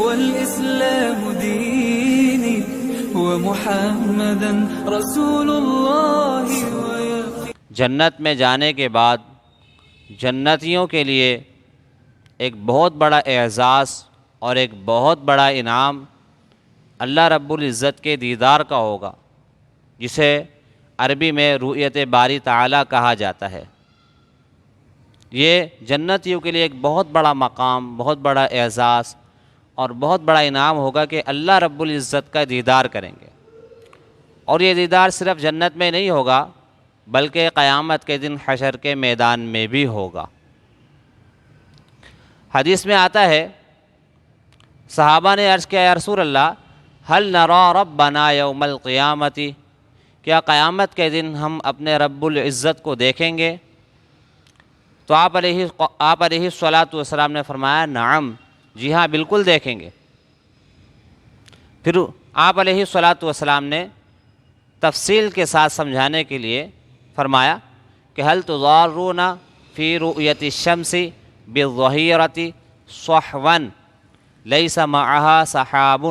والإسلام ديني ومحمدا رسول الله جنت میں جانے کے بعد جنتیوں کے لیے ایک بہت بڑا اعزاز اور ایک بہت بڑا انعام اللہ رب العزت کے دیدار کا ہوگا، جسے عربی میں رؤیت باری تعالیٰ کہا جاتا ہے۔ یہ جنتیوں کے لیے ایک بہت بڑا مقام، بہت بڑا اعزاز اور بہت بڑا انعام ہوگا کہ اللہ رب العزت کا دیدار کریں گے۔ اور یہ دیدار صرف جنت میں نہیں ہوگا بلکہ قیامت کے دن حشر کے میدان میں بھی ہوگا۔ حدیث میں آتا ہے، صحابہ نے عرض کیا، یا رسول اللہ هل نرى ربنا یوم القیامت، کیا قیامت کے دن ہم اپنے رب العزت کو دیکھیں گے؟ تو آپ علیہ الصلاۃ والسلام نے فرمایا نعم، جی ہاں بالکل دیکھیں گے۔ پھر آپ علیہ الصلاۃ والسلام نے تفصیل کے ساتھ سمجھانے کے لیے فرمایا کہ هل تضارون فی رؤیت الشمس بالظہیرۃ صحوا لیس معها سحاب،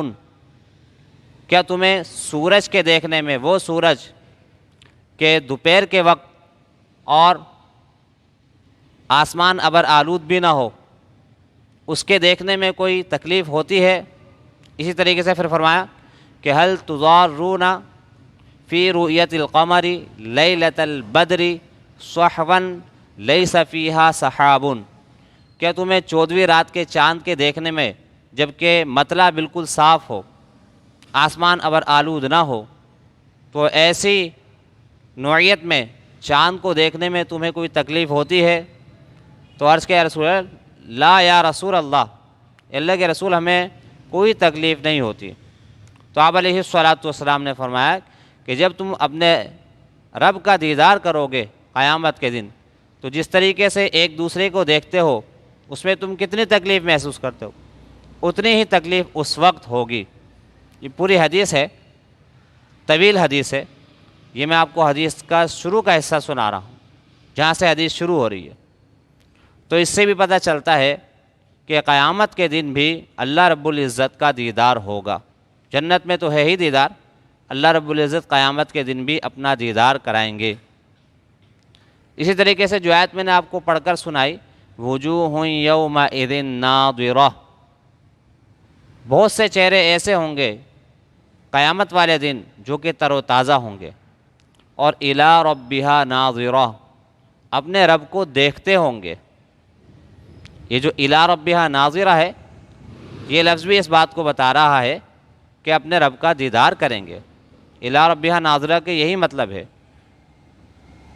کیا تمہیں سورج کے دیکھنے میں، وہ سورج کہ دوپہر کے وقت اور آسمان ابر آلود بھی نہ ہو، اس کے دیکھنے میں کوئی تکلیف ہوتی ہے؟ اسی طریقے سے پھر فرمایا کہ هل تضارون فی رؤیت القمر لیلۃ البدر صحوا لیس فیہا سحاب، کیا تمہیں 14ویں رات کے چاند کے دیکھنے میں، جبکہ مطلع بالکل صاف ہو، آسمان ابر آلود نہ ہو، تو ایسی نوعیت میں چاند کو دیکھنے میں تمہیں کوئی تکلیف ہوتی ہے؟ تو عرض کیا، یا رسول اللہ لا یا رسول اللہ، اللہ کے رسول ہمیں کوئی تکلیف نہیں ہوتی۔ تو آپ علیہ الصلاۃ والسلام نے فرمایا کہ جب تم اپنے رب کا دیدار کرو گے قیامت کے دن، تو جس طریقے سے ایک دوسرے کو دیکھتے ہو اس میں تم کتنی تکلیف محسوس کرتے ہو، اتنی ہی تکلیف اس وقت ہوگی۔ یہ پوری حدیث ہے، طویل حدیث ہے، یہ میں آپ کو حدیث کا شروع کا حصہ سنا رہا ہوں جہاں سے حدیث شروع ہو رہی ہے۔ تو اس سے بھی پتہ چلتا ہے کہ قیامت کے دن بھی اللہ رب العزت کا دیدار ہوگا۔ جنت میں تو ہے ہی دیدار، اللہ رب العزت قیامت کے دن بھی اپنا دیدار کرائیں گے۔ اسی طریقے سے جو آیت میں نے آپ کو پڑھ کر سنائی، وجوہ یومئذ ناظرہ، بہت سے چہرے ایسے ہوں گے قیامت والے دن جو کہ تر و تازہ ہوں گے، اور الی ربہا ناظرہ، اپنے رب کو دیکھتے ہوں گے۔ یہ جو الی ربہا ناظرہ ہے، یہ لفظ بھی اس بات کو بتا رہا ہے کہ اپنے رب کا دیدار کریں گے۔ الی ربہا ناظرہ کے یہی مطلب ہے،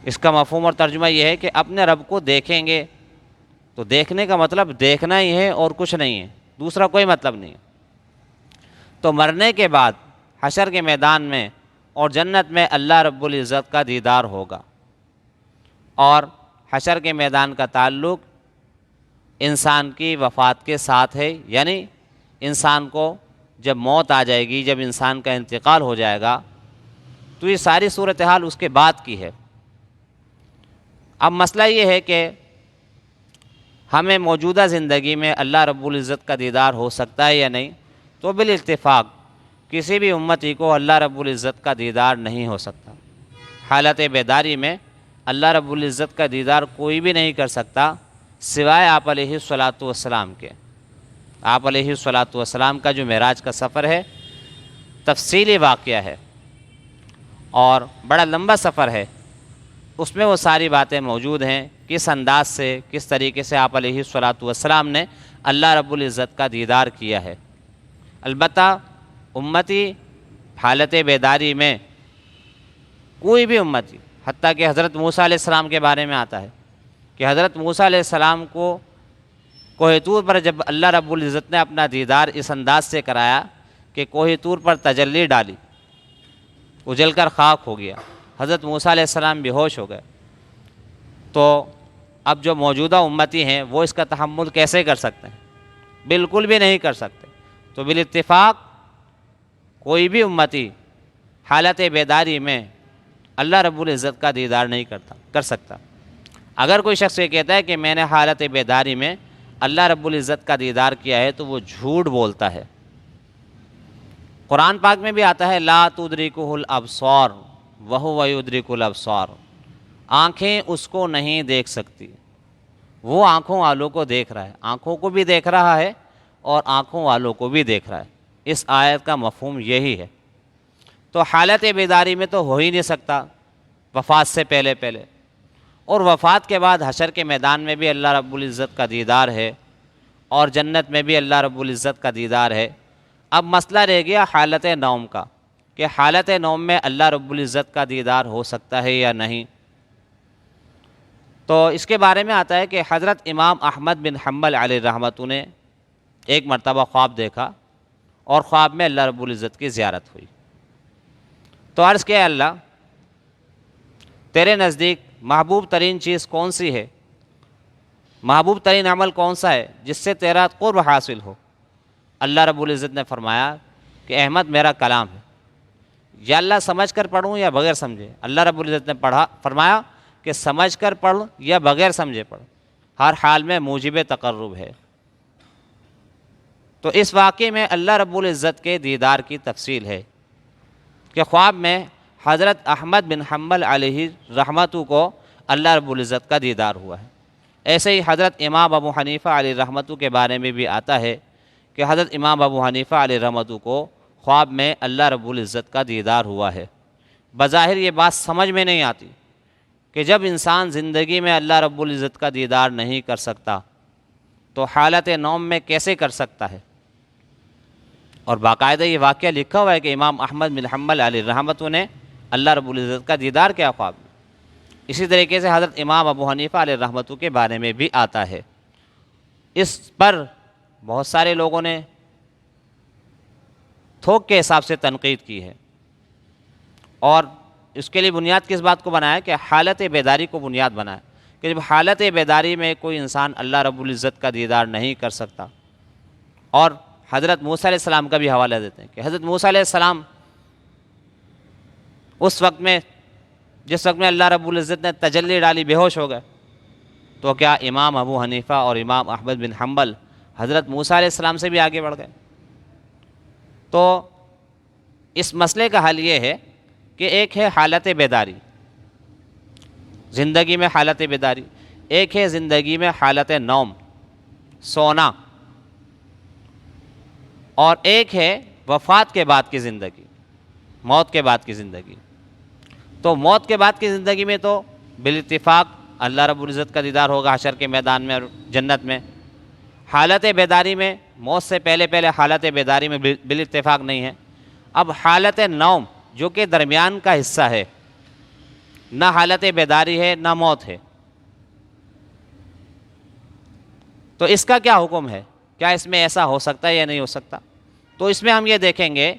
اس کا مفہوم اور ترجمہ یہ ہے کہ اپنے رب کو دیکھیں گے۔ تو دیکھنے کا مطلب دیکھنا ہی ہے اور کچھ نہیں ہے، دوسرا کوئی مطلب نہیں ہے۔ تو مرنے کے بعد حشر کے میدان میں اور جنت میں اللہ رب العزت کا دیدار ہوگا، اور حشر کے میدان کا تعلق انسان کی وفات کے ساتھ ہے، یعنی انسان کو جب موت آ جائے گی، جب انسان کا انتقال ہو جائے گا، تو یہ ساری صورتحال اس کے بعد کی ہے۔ اب مسئلہ یہ ہے کہ ہمیں موجودہ زندگی میں اللہ رب العزت کا دیدار ہو سکتا ہے یا نہیں؟ تو بالاتفاق کسی بھی امتی کو اللہ رب العزت کا دیدار نہیں ہو سکتا۔ حالت بیداری میں اللہ رب العزت کا دیدار کوئی بھی نہیں کر سکتا سوائے آپ علیہ الصلاۃ والسلام کے۔ آپ علیہ الصلاۃ والسلام کا جو معراج کا سفر ہے، تفصیلی واقعہ ہے اور بڑا لمبا سفر ہے، اس میں وہ ساری باتیں موجود ہیں، کس انداز سے، کس طریقے سے آپ علیہ الصلاۃ والسلام نے اللہ رب العزت کا دیدار کیا ہے۔ البتہ امتی حالت بیداری میں کوئی بھی امتی، حتیٰ کہ حضرت موسیٰ علیہ السلام کے بارے میں آتا ہے کہ حضرت موسیٰ علیہ السلام کو کوہ طور پر جب اللہ رب العزت نے اپنا دیدار اس انداز سے کرایا کہ کوہ طور پر تجلی ڈالی، اجل کر خاک ہو گیا، حضرت موسیٰ علیہ السلام بے ہوش ہو گئے۔ تو اب جو موجودہ امتی ہیں وہ اس کا تحمل کیسے کر سکتے ہیں؟ بالکل بھی نہیں کر سکتے۔ تو بالاتفاق کوئی بھی امتی حالت بیداری میں اللہ رب العزت کا دیدار نہیں کر سکتا۔ اگر کوئی شخص یہ کہتا ہے کہ میں نے حالت بیداری میں اللہ رب العزت کا دیدار کیا ہے تو وہ جھوٹ بولتا ہے۔ قرآن پاک میں بھی آتا ہے لا تدرکہ الابصار وہو یدرک الابصار، آنکھیں اس کو نہیں دیکھ سکتی، وہ آنکھوں والوں کو دیکھ رہا ہے، آنکھوں کو بھی دیکھ رہا ہے اور آنکھوں والوں کو بھی دیکھ رہا ہے۔ اس آیت کا مفہوم یہی ہے۔ تو حالت بیداری میں تو ہو ہی نہیں سکتا وفات سے پہلے پہلے، اور وفات کے بعد حشر کے میدان میں بھی اللہ رب العزت کا دیدار ہے، اور جنت میں بھی اللہ رب العزت کا دیدار ہے۔ اب مسئلہ رہ گیا حالت نوم کا، کہ حالت نوم میں اللہ رب العزت کا دیدار ہو سکتا ہے یا نہیں۔ تو اس کے بارے میں آتا ہے کہ حضرت امام احمد بن حنبل علیہ رحمۃ نے ایک مرتبہ خواب دیکھا، اور خواب میں اللہ رب العزت کی زیارت ہوئی۔ تو عرض کیا اللہ تیرے نزدیک محبوب ترین چیز کون سی ہے، محبوب ترین عمل کون سا ہے جس سے تیرا قرب حاصل ہو؟ اللہ رب العزت نے فرمایا کہ احمد میرا کلام ہے، یا اللہ سمجھ کر پڑھوں یا بغیر سمجھے؟ اللہ رب العزت نے فرمایا کہ سمجھ کر پڑھ یا بغیر سمجھے پڑھ، ہر حال میں موجب تقرب ہے۔ تو اس واقعے میں اللہ رب العزت کے دیدار کی تفصیل ہے کہ خواب میں حضرت احمد بن حنبل علیہ رحمتہ کو اللہ رب العزت کا دیدار ہوا ہے۔ ایسے ہی حضرت امام ابو حنیفہ علیہ رحمتہ کے بارے میں بھی آتا ہے کہ حضرت امام ابو حنیفہ علیہ رحمتہ کو خواب میں اللہ رب العزت کا دیدار ہوا ہے۔ بظاہر یہ بات سمجھ میں نہیں آتی کہ جب انسان زندگی میں اللہ رب العزت کا دیدار نہیں کر سکتا تو حالت نوم میں کیسے کر سکتا ہے؟ اور باقاعدہ یہ واقعہ لکھا ہوا ہے کہ امام احمد بن حنبل علیہ رحمتہ نے اللہ رب العزت کا دیدار کیا خواب میں۔ اسی طریقے سے حضرت امام ابو حنیفہ علیہ رحمتہ کے بارے میں بھی آتا ہے۔ اس پر بہت سارے لوگوں نے تھوک کے حساب سے تنقید کی ہے، اور اس کے لیے بنیاد کس بات کو بنایا کہ حالت بیداری کو بنیاد بنایا کہ جب حالت بیداری میں کوئی انسان اللہ رب العزت کا دیدار نہیں کر سکتا۔ اور حضرت موسیٰ علیہ السلام کا بھی حوالہ دیتے ہیں کہ حضرت موسیٰ علیہ السلام اس وقت میں جس وقت میں اللہ رب العزت نے تجلی ڈالی بے ہوش ہو گئے، تو کیا امام ابو حنیفہ اور امام احمد بن حنبل حضرت موسیٰ علیہ السلام سے بھی آگے بڑھ گئے؟ تو اس مسئلے کا حل یہ ہے کہ ایک ہے حالت بیداری، زندگی میں حالت بیداری، ایک ہے زندگی میں حالت نوم، سونا، اور ایک ہے وفات کے بعد کی زندگی، موت کے بعد کی زندگی۔ تو موت کے بعد کی زندگی میں تو بالاتفاق اللہ رب العزت کا دیدار ہوگا حشر کے میدان میں اور جنت میں۔ حالت بیداری میں موت سے پہلے پہلے حالت بیداری میں بالاتفاق نہیں ہے۔ اب حالت نوم جو کہ درمیان کا حصہ ہے، نہ حالت بیداری ہے نہ موت ہے، تو اس کا کیا حکم ہے؟ کیا اس میں ایسا ہو سکتا ہے یا نہیں ہو سکتا؟ تو اس میں ہم یہ دیکھیں گے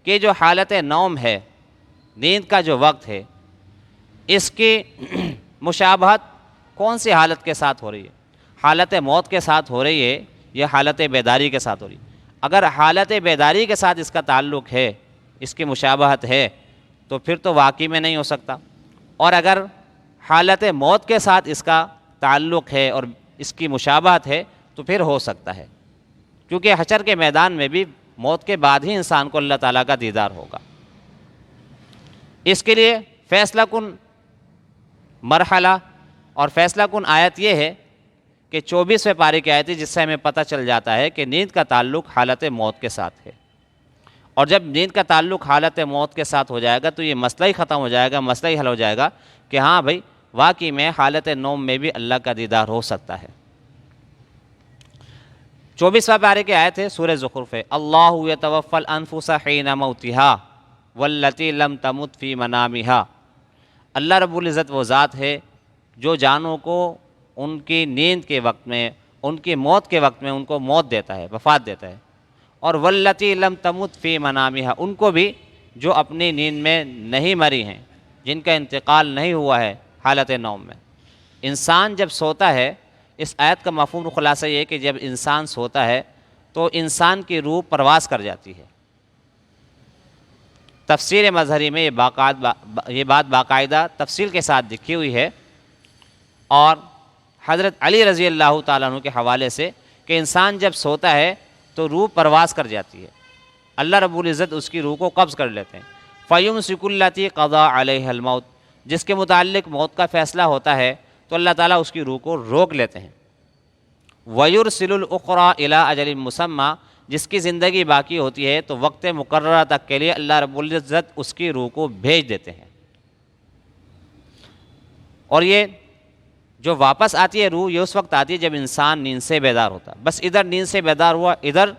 کہ جو حالت نوم ہے، نیند کا جو وقت ہے، اس کی مشابہت کون سی حالت کے ساتھ ہو رہی ہے؟ حالت موت کے ساتھ ہو رہی ہے یا حالت بیداری کے ساتھ ہو رہی ہے؟ اگر حالت بیداری کے ساتھ اس کا تعلق ہے، اس کی مشابہت ہے، تو پھر تو واقعی میں نہیں ہو سکتا، اور اگر حالت موت کے ساتھ اس کا تعلق ہے اور اس کی مشابہت ہے تو پھر ہو سکتا ہے، کیونکہ حشر کے میدان میں بھی موت کے بعد ہی انسان کو اللہ تعالیٰ کا دیدار ہوگا۔ اس کے لیے فیصلہ کن مرحلہ اور فیصلہ کن آیت یہ ہے کہ 24ویں پارے کی آیت ہے، جس سے ہمیں پتہ چل جاتا ہے کہ نیند کا تعلق حالت موت کے ساتھ ہے، اور جب نیند کا تعلق حالت موت کے ساتھ ہو جائے گا تو یہ مسئلہ ہی ختم ہو جائے گا، مسئلہ ہی حل ہو جائے گا کہ ہاں بھائی واقعی میں حالت نوم میں بھی اللہ کا دیدار ہو سکتا ہے۔ 24واں پارے کی آیت ہے سورہ زخرف ہے، اللہ یتوفی الانفس حین موتها واللتی لم تمت فی منامها۔ اللہ رب العزت وہ ذات ہے جو جانوں کو ان کی نیند کے وقت میں، ان کی موت کے وقت میں ان کو موت دیتا ہے، وفات دیتا ہے، اور واللتی لم تمت فی منامها، ان کو بھی جو اپنی نیند میں نہیں مری ہیں، جن کا انتقال نہیں ہوا ہے حالت نوم میں۔ انسان جب سوتا ہے، اس آیت کا مفہوم خلاصہ یہ ہے کہ جب انسان سوتا ہے تو انسان کی روح پرواز کر جاتی ہے۔ تفسیر مظہری میں یہ بات باقاعدہ تفصیل کے ساتھ لکھی ہوئی ہے، اور حضرت علی رضی اللہ تعالیٰ عنہ کے حوالے سے کہ انسان جب سوتا ہے تو روح پرواز کر جاتی ہے، اللہ رب العزت اس کی روح کو قبض کر لیتے ہیں۔ فَيُمْسِكُ الَّتِي قَضَىٰ عَلَيْهَا الْمَوْتِ، جس کے متعلق موت کا فیصلہ ہوتا ہے تو اللہ تعالیٰ اس کی روح کو روک لیتے ہیں۔ وَيُرْسِلُ الْأُخْرَىٰ إِلَىٰ أَجَلٍ مُّسَمًّى، جس کی زندگی باقی ہوتی ہے تو وقت مقررہ تک کے لیے اللہ رب العزت اس کی روح کو بھیج دیتے ہیں۔ اور یہ جو واپس آتی ہے روح، یہ اس وقت آتی ہے جب انسان نیند سے بیدار ہوتا ہے۔ بس ادھر نیند سے بیدار ہوا، ادھر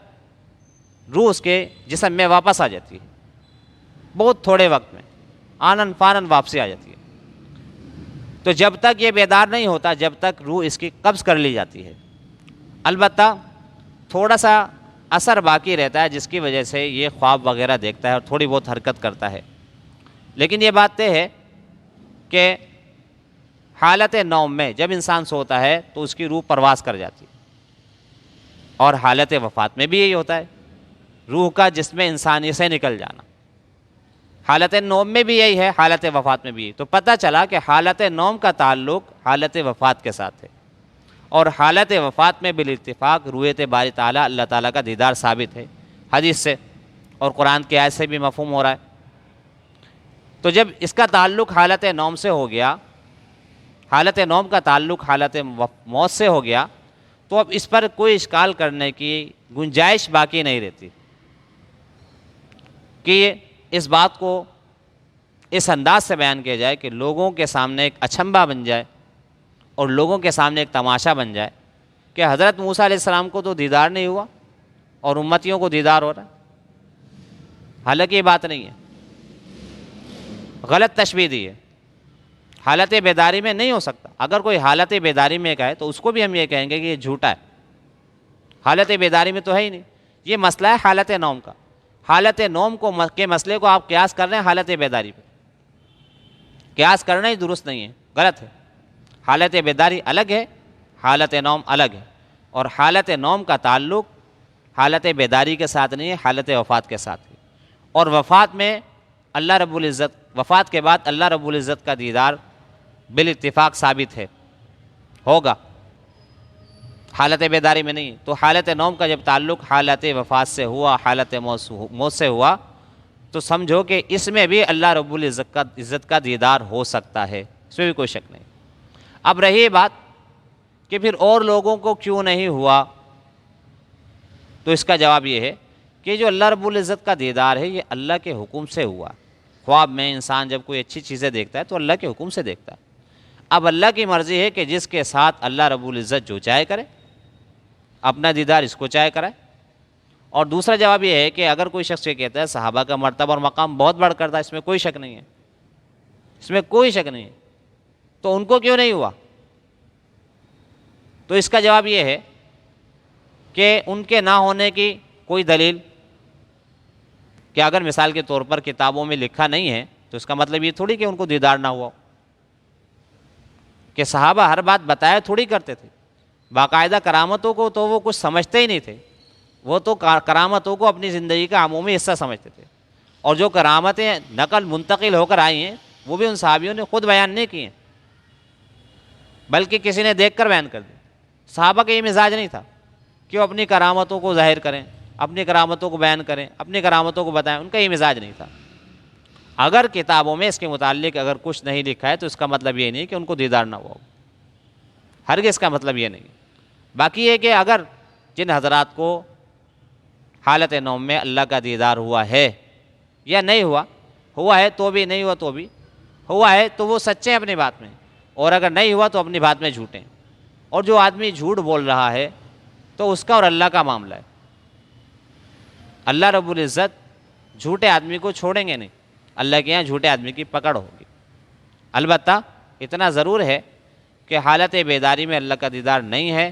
روح اس کے جسم میں واپس آ جاتی ہے، بہت تھوڑے وقت میں آنن فانن واپسی آ جاتی ہے۔ تو جب تک یہ بیدار نہیں ہوتا، جب تک روح اس کی قبض کر لی جاتی ہے۔ البتہ تھوڑا سا اثر باقی رہتا ہے جس کی وجہ سے یہ خواب وغیرہ دیکھتا ہے اور تھوڑی بہت حرکت کرتا ہے، لیکن یہ بات طے ہے کہ حالت نوم میں جب انسان سوتا ہے تو اس کی روح پرواز کر جاتی ہے، اور حالت وفات میں بھی یہی ہوتا ہے، روح کا جسم انسانی سے نکل جانا۔ حالت نوم میں بھی یہی ہے، حالت وفات میں بھی یہی۔ تو پتہ چلا کہ حالت نوم کا تعلق حالت وفات کے ساتھ ہے، اور حالت وفات میں بالاتفاق رؤیت باری تعالیٰ، اللہ تعالیٰ کا دیدار ثابت ہے حدیث سے اور قرآن کی آیت سے بھی مفہوم ہو رہا ہے۔ تو جب اس کا تعلق حالت نوم سے ہو گیا، حالت نوم کا تعلق حالت موت سے ہو گیا، تو اب اس پر کوئی اشکال کرنے کی گنجائش باقی نہیں رہتی کہ اس بات کو اس انداز سے بیان کیا جائے کہ لوگوں کے سامنے ایک اچھمبا بن جائے اور لوگوں کے سامنے ایک تماشا بن جائے کہ حضرت موسیٰ علیہ السلام کو تو دیدار نہیں ہوا اور امتیوں کو دیدار ہو رہا ہے۔ حالانکہ یہ بات نہیں ہے، غلط تشبیہ دی ہے۔ حالت بیداری میں نہیں ہو سکتا۔ اگر کوئی حالت بیداری میں کہے تو اس کو بھی ہم یہ کہیں گے کہ یہ جھوٹا ہے، حالت بیداری میں تو ہے ہی نہیں۔ یہ مسئلہ ہے حالت نوم کا۔ حالت نوم کے مسئلے کو آپ قیاس کر رہے ہیں حالت بیداری پہ، قیاس کرنا ہی درست نہیں ہے، غلط ہے۔ حالت بیداری الگ ہے، حالت نوم الگ ہے، اور حالت نوم کا تعلق حالت بیداری کے ساتھ نہیں ہے، حالت وفات کے ساتھ ہے۔ اور وفات میں اللہ رب العزت، وفات کے بعد اللہ رب العزت کا دیدار بالاتفاق ثابت ہے، ہوگا، حالت بیداری میں نہیں۔ تو حالت نوم کا جب تعلق حالت وفات سے ہوا، حالت موت سے ہوا، تو سمجھو کہ اس میں بھی اللہ رب العزت کا دیدار ہو سکتا ہے، اس میں بھی کوئی شک نہیں۔ اب رہی بات کہ پھر اور لوگوں کو کیوں نہیں ہوا، تو اس کا جواب یہ ہے کہ جو اللہ رب العزت کا دیدار ہے یہ اللہ کے حکم سے ہوا۔ خواب میں انسان جب کوئی اچھی چیزیں دیکھتا ہے تو اللہ کے حکم سے دیکھتا ہے۔ اب اللہ کی مرضی ہے کہ جس کے ساتھ اللہ رب العزت جو چاہے کرے، اپنا دیدار اس کو چاہے کرے۔ اور دوسرا جواب یہ ہے کہ اگر کوئی شخص یہ کہتا ہے صحابہ کا مرتبہ اور مقام بہت بڑھ کر تھا، اس میں کوئی شک نہیں ہے، اس میں کوئی شک نہیں ہے، تو ان کو کیوں نہیں ہوا؟ تو اس کا جواب یہ ہے کہ ان کے نہ ہونے کی کوئی دلیل، کہ اگر مثال کے طور پر کتابوں میں لکھا نہیں ہے تو اس کا مطلب یہ تھوڑی کہ ان کو دیدار نہ ہوا، کہ صحابہ ہر بات بتایا تھوڑی کرتے تھے۔ باقاعدہ کرامتوں کو تو وہ کچھ سمجھتے ہی نہیں تھے، وہ تو کرامتوں کو اپنی زندگی کا عمومی حصہ سمجھتے تھے، اور جو کرامتیں نقل منتقل ہو کر آئی ہیں وہ بھی ان صحابیوں نے خود بیان نہیں کی ہیں، بلکہ کسی نے دیکھ کر بیان کر دی۔ صحابہ کا یہ مزاج نہیں تھا کہ وہ اپنی کرامتوں کو ظاہر کریں، اپنی کرامتوں کو بیان کریں، اپنی کرامتوں کو بتائیں، ان کا یہ مزاج نہیں تھا۔ اگر کتابوں میں اس کے متعلق اگر کچھ نہیں لکھا ہے تو اس کا مطلب یہ نہیں کہ ان کو دیدار نہ ہوا ہو، ہرگز کا مطلب یہ نہیں۔ باقی یہ کہ اگر جن حضرات کو حالت نوم میں اللہ کا دیدار ہوا ہے یا نہیں ہوا ہے تو بھی، نہیں ہوا تو بھی، ہوا ہے تو وہ سچے ہیں اپنی بات میں، اور اگر نہیں ہوا تو اپنی بات میں جھوٹے ہیں۔ اور جو آدمی جھوٹ بول رہا ہے تو اس کا اور اللہ کا معاملہ ہے، اللہ رب العزت جھوٹے آدمی کو چھوڑیں گے نہیں، اللہ کے یہاں جھوٹے آدمی کی پکڑ ہوگی۔ البتہ اتنا ضرور ہے کہ حالت بیداری میں اللہ کا دیدار نہیں ہے،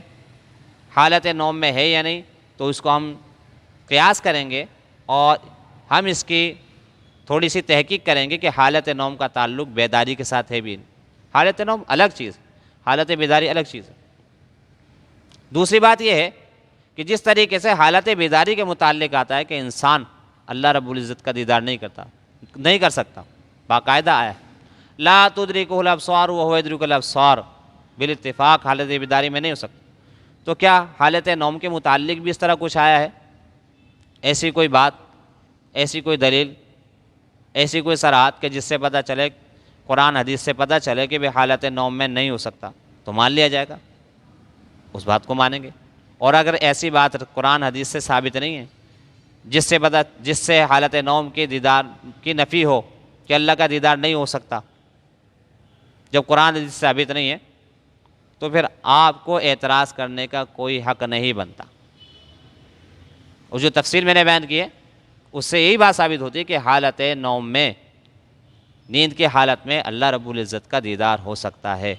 حالت نوم میں ہے یا نہیں، تو اس کو ہم قیاس کریں گے اور ہم اس کی تھوڑی سی تحقیق کریں گے کہ حالت نوم کا تعلق بیداری کے ساتھ ہے بھی نہیں۔ حالت نوم الگ چیز، حالت بیداری الگ چیز ہے۔ دوسری بات یہ ہے کہ جس طریقے سے حالت بیداری کے متعلق آتا ہے کہ انسان اللہ رب العزت کا دیدار نہیں کر سکتا، باقاعدہ آیا لا تدرکہ الابصار وہو یدرک الابصار، بالاتفاق حالت بیداری میں نہیں ہو سکتا۔ تو کیا حالت نوم کے متعلق بھی اس طرح کچھ آیا ہے؟ ایسی کوئی بات، ایسی کوئی دلیل، ایسی کوئی صراحت کہ جس سے پتہ چلے، قرآن حدیث سے پتہ چلے کہ حالت نوم میں نہیں ہو سکتا، تو مان لیا جائے گا، اس بات کو مانیں گے۔ اور اگر ایسی بات قرآن حدیث سے ثابت نہیں ہے جس سے حالت نوم کے دیدار کی نفی ہو کہ اللہ کا دیدار نہیں ہو سکتا، جب قرآن حدیث سے ثابت نہیں ہے تو پھر آپ کو اعتراض کرنے کا کوئی حق نہیں بنتا۔ اور جو تفصیل میں نے بیان کی ہے اس سے یہی بات ثابت ہوتی ہے کہ حالت نوم میں، نیند کی حالت میں اللہ رب العزت کا دیدار ہو سکتا ہے۔